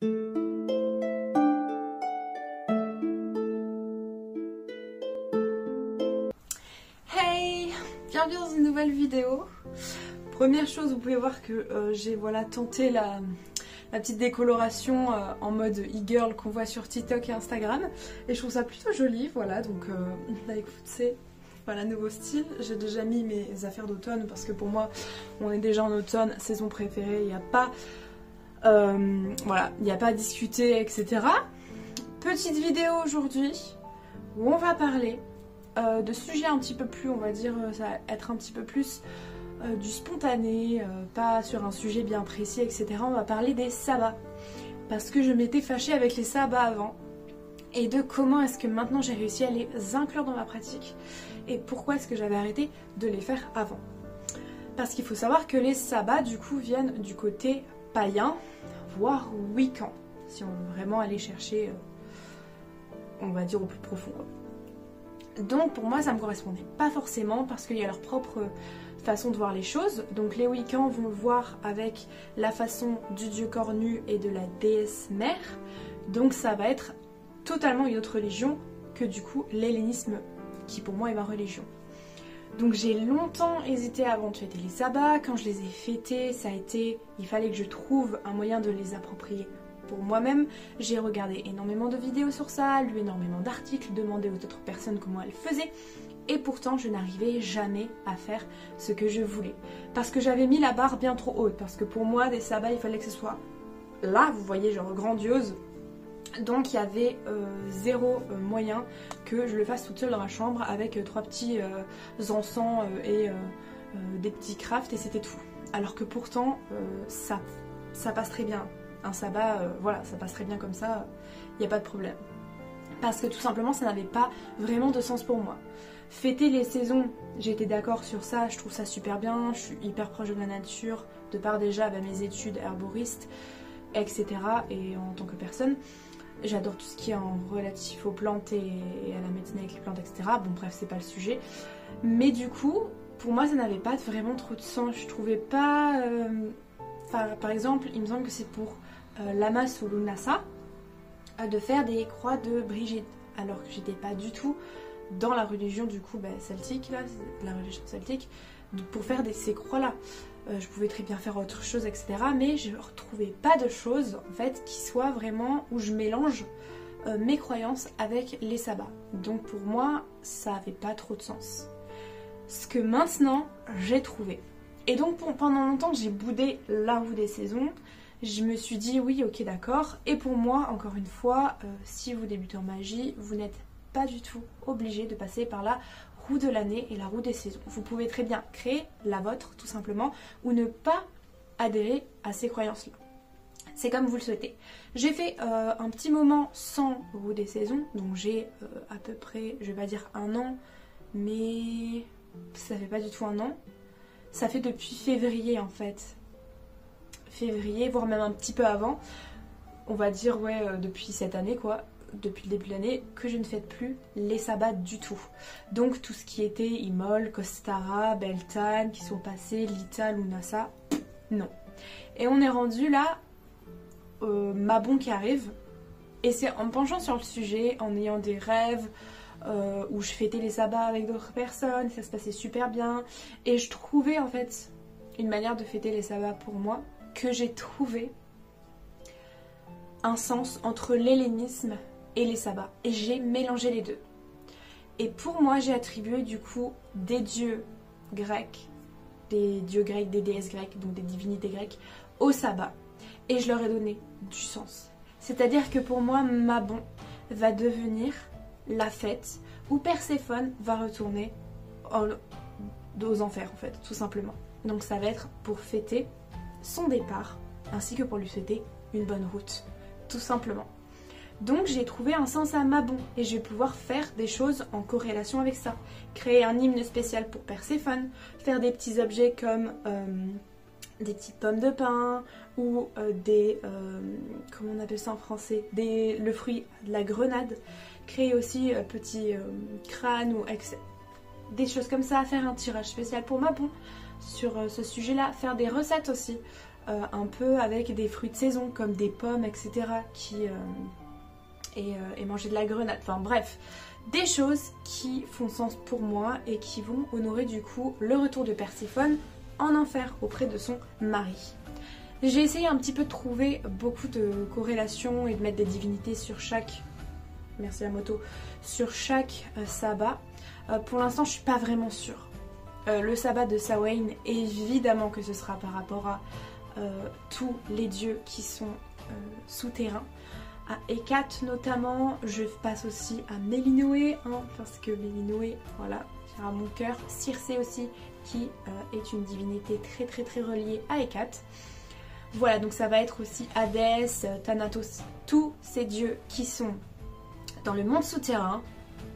Hey, bienvenue dans une nouvelle vidéo. Première chose, vous pouvez voir que j'ai tenté la petite décoloration en mode e-girl qu'on voit sur TikTok et Instagram. Et je trouve ça plutôt joli, voilà, donc là écoutez, voilà, nouveau style. J'ai déjà mis mes affaires d'automne parce que pour moi, on est déjà en automne, saison préférée, il n'y a pas... voilà, il n'y a pas à discuter, etc. Petite vidéo aujourd'hui où on va parler de sujets un petit peu plus, on va dire, ça va être un petit peu plus du spontané, pas sur un sujet bien précis, etc. On va parler des sabbats. Parce que je m'étais fâchée avec les sabbats avant. Et de comment est-ce que maintenant j'ai réussi à les inclure dans ma pratique. Et pourquoi est-ce que j'avais arrêté de les faire avant. Parce qu'il faut savoir que les sabbats du coup viennent du côté païen, voire wiccan. Si on veut vraiment aller chercher, on va dire au plus profond. Donc pour moi ça me correspondait pas forcément parce qu'il y a leur propre façon de voir les choses. Donc les Wiccans vont le voir avec la façon du dieu cornu et de la déesse mère. Donc ça va être totalement une autre religion que du coup l'hellénisme qui pour moi est ma religion. Donc j'ai longtemps hésité avant de fêter les sabbats. Quand je les ai fêtés, ça a été... il fallait que je trouve un moyen de les approprier pour moi-même. J'ai regardé énormément de vidéos sur ça, lu énormément d'articles, demandé aux autres personnes comment elles faisaient. Et pourtant je n'arrivais jamais à faire ce que je voulais. Parce que j'avais mis la barre bien trop haute. Parce que pour moi des sabbats il fallait que ce soit là, vous voyez, genre grandiose. Donc il y avait zéro moyen que je le fasse toute seule dans ma chambre avec trois petits encens et des petits crafts et c'était tout. Alors que pourtant ça passe très bien. Un sabbat, voilà, ça passe très bien comme ça, il n'y a pas de problème. Parce que tout simplement ça n'avait pas vraiment de sens pour moi. Fêter les saisons, j'étais d'accord sur ça, je trouve ça super bien, je suis hyper proche de la nature, de par déjà mes études herboristes, etc. et en tant que personne. J'adore tout ce qui est en relatif aux plantes et à la médecine avec les plantes, etc. Bon bref, c'est pas le sujet. Mais du coup, pour moi ça n'avait pas vraiment trop de sens, je trouvais pas... par exemple, il me semble que c'est pour Lammas ou Lughnasadh de faire des croix de Brigitte, alors que j'étais pas du tout dans la religion du coup celtique, là, la religion celtique, pour faire ces croix là. Je pouvais très bien faire autre chose, etc. Mais je ne retrouvais pas de choses en fait qui soient vraiment où je mélange mes croyances avec les sabbats. Donc pour moi, ça n'avait pas trop de sens. Ce que maintenant j'ai trouvé. Et donc pendant longtemps j'ai boudé la roue des saisons. Je me suis dit oui, ok, d'accord. Et pour moi, encore une fois, si vous débutez en magie, vous n'êtes pas du tout obligé de passer par la roue de l'année et la roue des saisons. Vous pouvez très bien créer la vôtre tout simplement ou ne pas adhérer à ces croyances-là. C'est comme vous le souhaitez. J'ai fait un petit moment sans roue des saisons, donc j'ai à peu près, je vais pas dire un an, mais ça fait pas du tout un an. Ça fait depuis février en fait. Février, voire même un petit peu avant. On va dire depuis cette année quoi. Depuis le début de l'année, que je ne fête plus les sabbats du tout. Donc tout ce qui était Imol, Kostara, Beltane, qui sont passés, Lita, Lughnasadh, non. Et on est rendu là, Mabon qui arrive, et c'est en me penchant sur le sujet, en ayant des rêves, où je fêtais les sabbats avec d'autres personnes, ça se passait super bien, et je trouvais en fait une manière de fêter les sabbats pour moi, que j'ai trouvé un sens entre l'hellénisme et les sabbats. Et j'ai mélangé les deux. Et pour moi, j'ai attribué du coup des dieux grecs, des déesses grecques, donc des divinités grecques, au sabbat. Et je leur ai donné du sens. C'est-à-dire que pour moi, Mabon va devenir la fête où Perséphone va retourner aux enfers en fait, tout simplement. Donc ça va être pour fêter son départ, ainsi que pour lui souhaiter une bonne route, tout simplement. Donc j'ai trouvé un sens à Mabon et je vais pouvoir faire des choses en corrélation avec ça. Créer un hymne spécial pour Perséphone, faire des petits objets comme des petites pommes de pin ou des... comment on appelle ça en français, le fruit de la grenade. Créer aussi petit crâne ou des choses comme ça, faire un tirage spécial pour Mabon sur ce sujet-là, faire des recettes aussi un peu avec des fruits de saison comme des pommes, etc. Et manger de la grenade, enfin bref, des choses qui font sens pour moi et qui vont honorer du coup le retour de Perséphone en enfer auprès de son mari. J'ai essayé un petit peu de trouver beaucoup de corrélations et de mettre des divinités sur chaque, merci la moto, sur chaque sabbat. Pour l'instant je suis pas vraiment sûre. Le sabbat de Samhain, évidemment que ce sera par rapport à tous les dieux qui sont souterrains. À Hécate notamment, je passe aussi à Mélinoé, parce que Mélinoé, voilà, cher à mon cœur. Circé aussi, qui est une divinité très reliée à Hécate. Voilà, donc ça va être aussi Hadès, Thanatos, tous ces dieux qui sont dans le monde souterrain.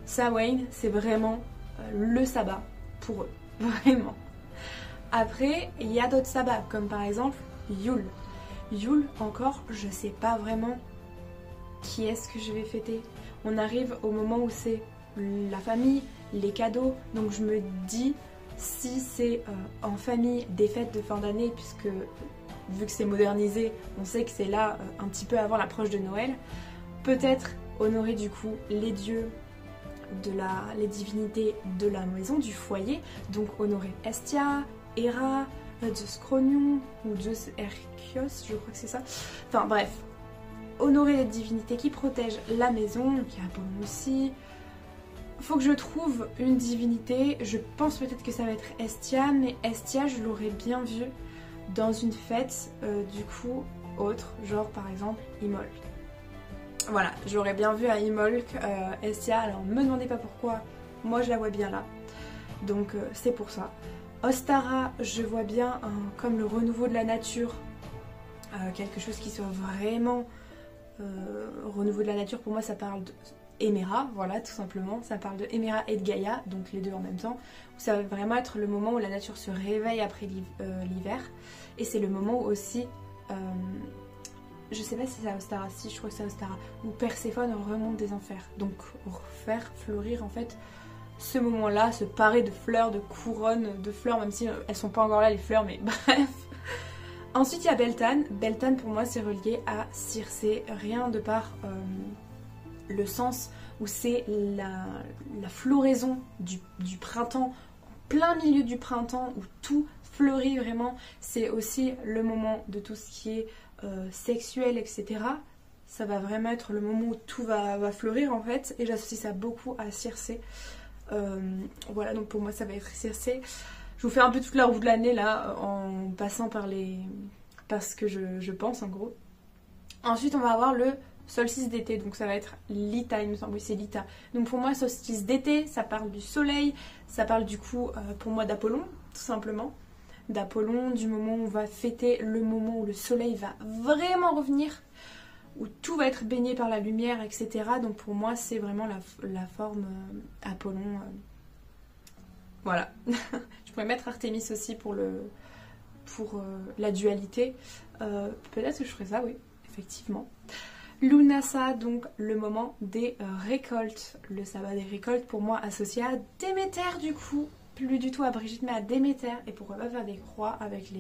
Samhain, c'est vraiment le sabbat pour eux, vraiment. Après, il y a d'autres sabbats, comme par exemple Yule. Yule, encore, je sais pas vraiment qui est-ce que je vais fêter. On arrive au moment où c'est la famille, les cadeaux, donc je me dis si c'est en famille des fêtes de fin d'année, puisque vu que c'est modernisé, on sait que c'est là un petit peu avant l'approche de Noël, peut-être honorer du coup les dieux, les divinités de la maison, du foyer, donc honorer Hestia, Héra, Zeus Cronion ou Zeus Herkios, je crois que c'est ça. Enfin bref, honorer les divinités qui protègent la maison, donc il y a Apollon aussi. Faut que je trouve une divinité, je pense peut-être que ça va être Hestia, mais Hestia je l'aurais bien vue dans une fête du coup autre, genre par exemple Imbolc. Voilà, j'aurais bien vu à Imbolc Hestia, alors me demandez pas pourquoi, moi je la vois bien là, donc c'est pour ça. Ostara, je vois bien comme le renouveau de la nature, quelque chose qui soit vraiment renouveau de la nature. Pour moi ça parle de Héméra, voilà tout simplement, ça parle de Héméra et de Gaïa, donc les deux en même temps. Ça va vraiment être le moment où la nature se réveille après l'hiver, et c'est le moment où aussi, je sais pas si c'est à Ostara, si je crois que c'est à Ostara, où Perséphone remonte des enfers, donc faire fleurir en fait ce moment-là, se parer de fleurs, de couronnes de fleurs, même si elles sont pas encore là les fleurs, mais bref. Ensuite il y a Beltane. Beltane pour moi c'est relié à Circé, rien de par le sens où c'est la floraison du printemps, en plein milieu du printemps où tout fleurit vraiment. C'est aussi le moment de tout ce qui est sexuel, etc. Ça va vraiment être le moment où tout va fleurir en fait, et j'associe ça beaucoup à Circé. Voilà, donc pour moi ça va être Circé. Je vous fais un peu toute la roue de l'année là, en passant par ce que je pense en gros. Ensuite on va avoir le solstice d'été, donc ça va être Lita, il me semble, oui c'est Lita. Donc pour moi solstice d'été, ça parle du soleil, ça parle du coup pour moi d'Apollon, tout simplement. D'Apollon, du moment où on va fêter le moment où le soleil va vraiment revenir, où tout va être baigné par la lumière, etc. Donc pour moi c'est vraiment la forme Apollon. Voilà. Je pourrais mettre Artémis aussi pour la dualité. Peut-être que je ferais ça, oui, effectivement. Lunasa, donc le moment des récoltes. Le sabbat des récoltes pour moi associé à Déméter du coup. Plus du tout à Brigitte mais à Déméter. Et pourquoi pas faire des croix avec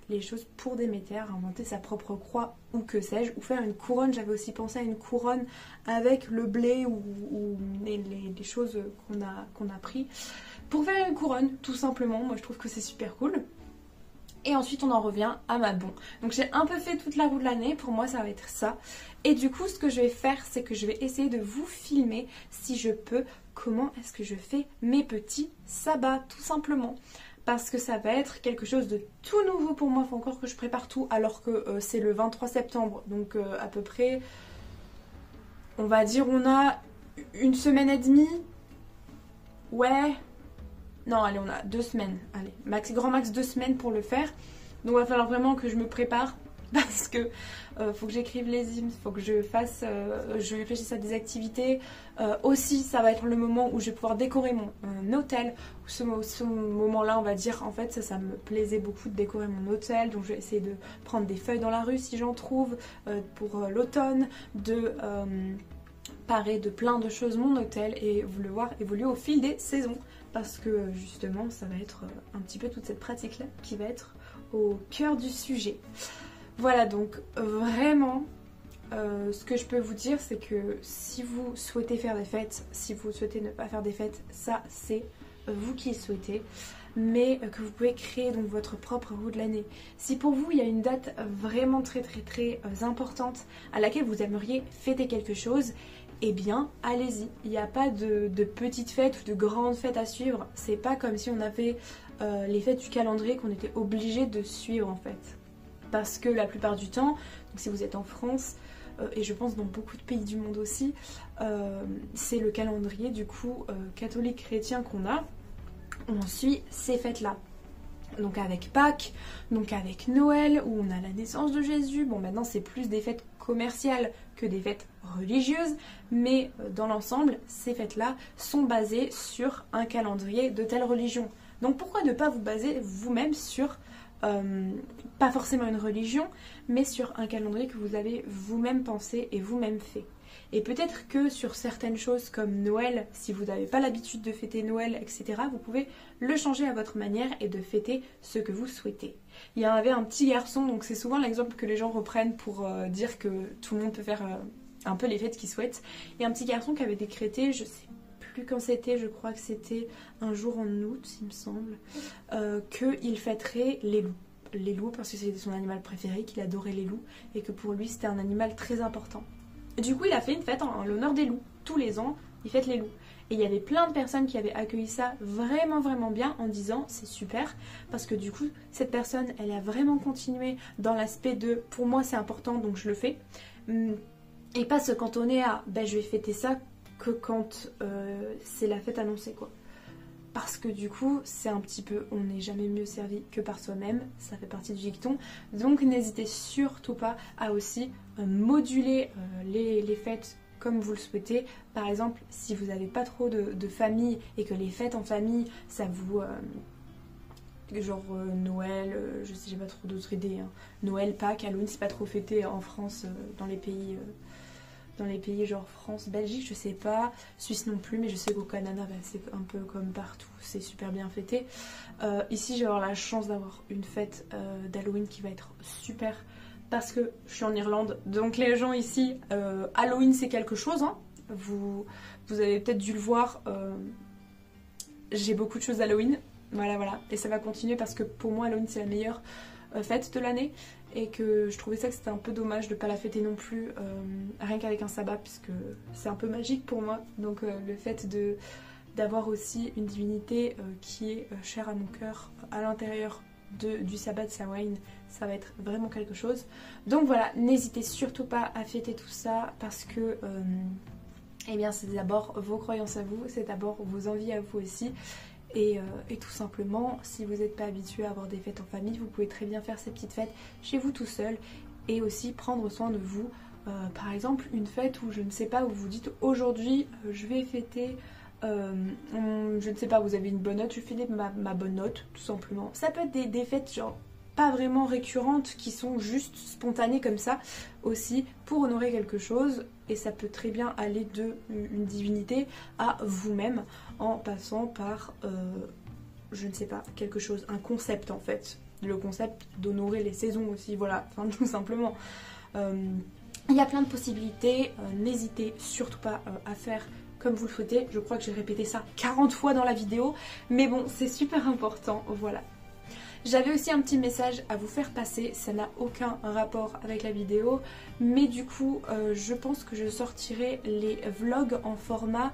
les choses pour Déméter, inventer sa propre croix ou que sais-je, ou faire une couronne. J'avais aussi pensé à une couronne avec le blé ou les choses qu'on a pris pour faire une couronne tout simplement. Moi je trouve que c'est super cool. Et ensuite on en revient à Mabon. Donc j'ai un peu fait toute la roue de l'année, pour moi ça va être ça. Et du coup ce que je vais faire, c'est que je vais essayer de vous filmer, si je peux, comment est-ce que je fais mes petits sabbats, tout simplement. Parce que ça va être quelque chose de tout nouveau pour moi, il faut encore que je prépare tout, alors que c'est le 23 septembre. Donc à peu près, on va dire on a une semaine et demie. Ouais. Non, allez, on a 2 semaines. Allez, grand max 2 semaines pour le faire. Donc il va falloir vraiment que je me prépare. Parce que faut que j'écrive les hymnes, faut que je fasse, je réfléchisse à des activités. Aussi, ça va être le moment où je vais pouvoir décorer mon hôtel. Ce moment-là, on va dire, en fait, ça me plaisait beaucoup de décorer mon hôtel. Donc je vais essayer de prendre des feuilles dans la rue si j'en trouve pour l'automne, de parer de plein de choses mon hôtel et vous le voir évoluer au fil des saisons. Parce que justement, ça va être un petit peu toute cette pratique-là qui va être au cœur du sujet. Voilà, donc vraiment, ce que je peux vous dire, c'est que si vous souhaitez faire des fêtes, si vous souhaitez ne pas faire des fêtes, ça c'est vous qui le souhaitez, mais que vous pouvez créer donc votre propre roue de l'année. Si pour vous il y a une date vraiment très importante à laquelle vous aimeriez fêter quelque chose, eh bien allez-y. Il n'y a pas de petites fêtes ou de grandes fêtes à suivre. C'est pas comme si on avait les fêtes du calendrier qu'on était obligé de suivre en fait. Parce que la plupart du temps, donc si vous êtes en France, et je pense dans beaucoup de pays du monde aussi, c'est le calendrier du coup catholique chrétien qu'on a. On suit ces fêtes-là. Donc avec Pâques, donc avec Noël, où on a la naissance de Jésus. Bon, maintenant c'est plus des fêtes commerciales que des fêtes religieuses, mais dans l'ensemble, ces fêtes-là sont basées sur un calendrier de telle religion. Donc pourquoi ne pas vous baser vous-même sur, pas forcément une religion, mais sur un calendrier que vous avez vous-même pensé et vous-même fait. Et peut-être que sur certaines choses comme Noël, si vous n'avez pas l'habitude de fêter Noël, etc., vous pouvez le changer à votre manière et de fêter ce que vous souhaitez. Il y avait un petit garçon, donc c'est souvent l'exemple que les gens reprennent pour dire que tout le monde peut faire un peu les fêtes qu'ils souhaitent. Il y a un petit garçon qui avait décrété, je sais plus quand c'était, je crois que c'était un jour en août, il me semble, qu'il fêterait les loups. Les loups parce que c'était son animal préféré, qu'il adorait les loups et que pour lui c'était un animal très important. Du coup, il a fait une fête en l'honneur des loups. Tous les ans, il fête les loups. Et il y avait plein de personnes qui avaient accueilli ça vraiment bien en disant c'est super parce que du coup, cette personne, elle a vraiment continué dans l'aspect de pour moi c'est important donc je le fais. Et pas se cantonner à ben, je vais fêter ça que quand c'est la fête annoncée quoi. Parce que du coup, c'est un petit peu, on n'est jamais mieux servi que par soi-même, ça fait partie du dicton. Donc n'hésitez surtout pas à aussi moduler les fêtes comme vous le souhaitez. Par exemple, si vous n'avez pas trop de famille et que les fêtes en famille, ça vous... genre Noël, je sais, j'ai pas trop d'autres idées. Hein. Noël, Pâques, Halloween, c'est pas trop fêté en France, dans les pays genre France, Belgique, je sais pas, Suisse non plus, mais je sais qu'au Canada, bah, c'est un peu comme partout, c'est super bien fêté. Ici, j'ai avoir la chance d'avoir une fête d'Halloween qui va être super parce que je suis en Irlande, donc les gens ici, Halloween c'est quelque chose, hein. Vous avez peut-être dû le voir, j'ai beaucoup de choses Halloween, voilà, et ça va continuer parce que pour moi Halloween c'est la meilleure fête de l'année. Et que je trouvais ça que c'était un peu dommage de ne pas la fêter non plus, rien qu'avec un sabbat, puisque c'est un peu magique pour moi. Donc le fait d'avoir aussi une divinité qui est chère à mon cœur à l'intérieur du sabbat de Samhain, ça va être vraiment quelque chose. Donc voilà, n'hésitez surtout pas à fêter tout ça, parce que eh bien, c'est d'abord vos croyances à vous, c'est d'abord vos envies à vous aussi. Et tout simplement, si vous n'êtes pas habitué à avoir des fêtes en famille, vous pouvez très bien faire ces petites fêtes chez vous tout seul et aussi prendre soin de vous. Par exemple, une fête où je ne sais pas, où vous dites aujourd'hui je vais fêter, je ne sais pas, vous avez une bonne note, je fais ma bonne note tout simplement. Ça peut être des fêtes genre pas vraiment récurrentes qui sont juste spontanées comme ça aussi pour honorer quelque chose. Et ça peut très bien aller de une divinité à vous-même en passant par, je ne sais pas, quelque chose, un concept en fait. Le concept d'honorer les saisons aussi, voilà, enfin tout simplement. Il y a plein de possibilités, n'hésitez surtout pas à faire comme vous le souhaitez. Je crois que j'ai répété ça 40 fois dans la vidéo, mais bon, c'est super important, voilà. J'avais aussi un petit message à vous faire passer, ça n'a aucun rapport avec la vidéo, mais du coup je pense que je sortirai les vlogs en format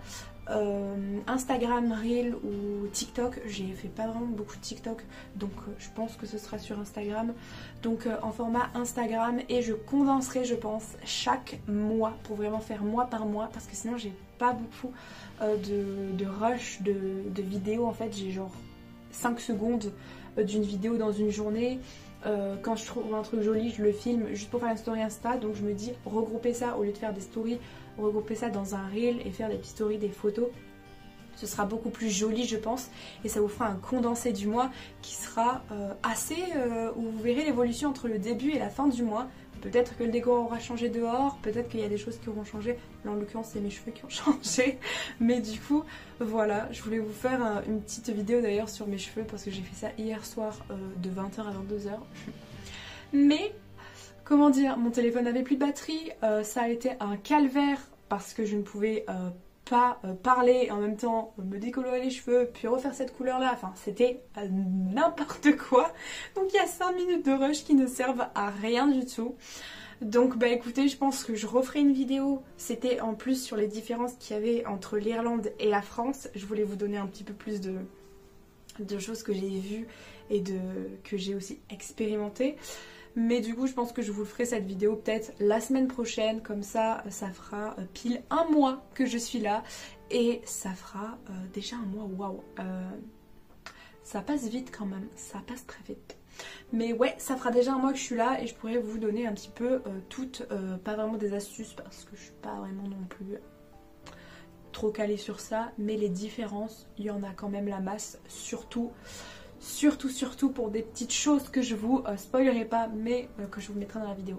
Instagram, Reel ou TikTok. J'ai fait pas vraiment beaucoup de TikTok, donc je pense que ce sera sur Instagram. Donc en format Instagram, et je condenserai je pense chaque mois pour vraiment faire mois par mois, parce que sinon j'ai pas beaucoup de rush de vidéos en fait. J'ai genre 5 secondes d'une vidéo dans une journée. Quand je trouve un truc joli, je le filme juste pour faire une story Insta. Donc je me dis regrouper ça au lieu de faire des stories, regrouper ça dans un reel et faire des petites stories, des photos. Ce sera beaucoup plus joli je pense, et ça vous fera un condensé du mois qui sera assez où vous verrez l'évolution entre le début et la fin du mois, Peut-être que le décor aura changé dehors, peut-être qu'il y a des choses qui auront changé. Là en l'occurrence c'est mes cheveux qui ont changé. Mais du coup voilà, je voulais vous faire une petite vidéo d'ailleurs sur mes cheveux parce que j'ai fait ça hier soir de 20h à 22h. Mais comment dire, mon téléphone n'avait plus de batterie, ça a été un calvaire parce que je ne pouvais pas parler et en même temps me décolorer les cheveux puis refaire cette couleur là, enfin c'était n'importe quoi. Donc il y a 5 minutes de rush qui ne servent à rien du tout. Donc bah écoutez, je pense que je referai une vidéo, c'était en plus sur les différences qu'il y avait entre l'Irlande et la France. Je voulais vous donner un petit peu plus de choses que j'ai vues et que j'ai aussi expérimentées. Mais du coup je pense que je vous ferai cette vidéo peut-être la semaine prochaine, comme ça ça fera pile un mois que je suis là et ça fera déjà un mois, waouh, ça passe vite quand même, ça passe très vite. Mais ouais, ça fera déjà un mois que je suis là et je pourrais vous donner un petit peu toutes, pas vraiment des astuces parce que je suis pas vraiment non plus trop calée sur ça, mais les différences, il y en a quand même la masse, surtout pour des petites choses que je vous spoilerai pas, mais que je vous mettrai dans la vidéo.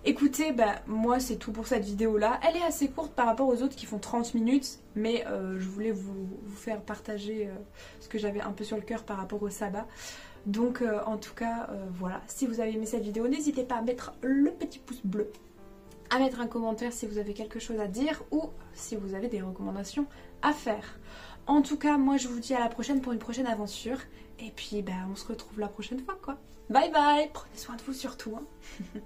Écoutez, bah moi c'est tout pour cette vidéo là. Elle est assez courte par rapport aux autres qui font 30 minutes, mais je voulais vous faire partager ce que j'avais un peu sur le cœur par rapport au sabbat. Donc en tout cas voilà, si vous avez aimé cette vidéo, n'hésitez pas à mettre le petit pouce bleu, à mettre un commentaire si vous avez quelque chose à dire ou si vous avez des recommandations à faire. En tout cas, moi je vous dis à la prochaine pour une prochaine aventure. Et puis bah, on se retrouve la prochaine fois quoi. Bye bye, prenez soin de vous surtout. Hein.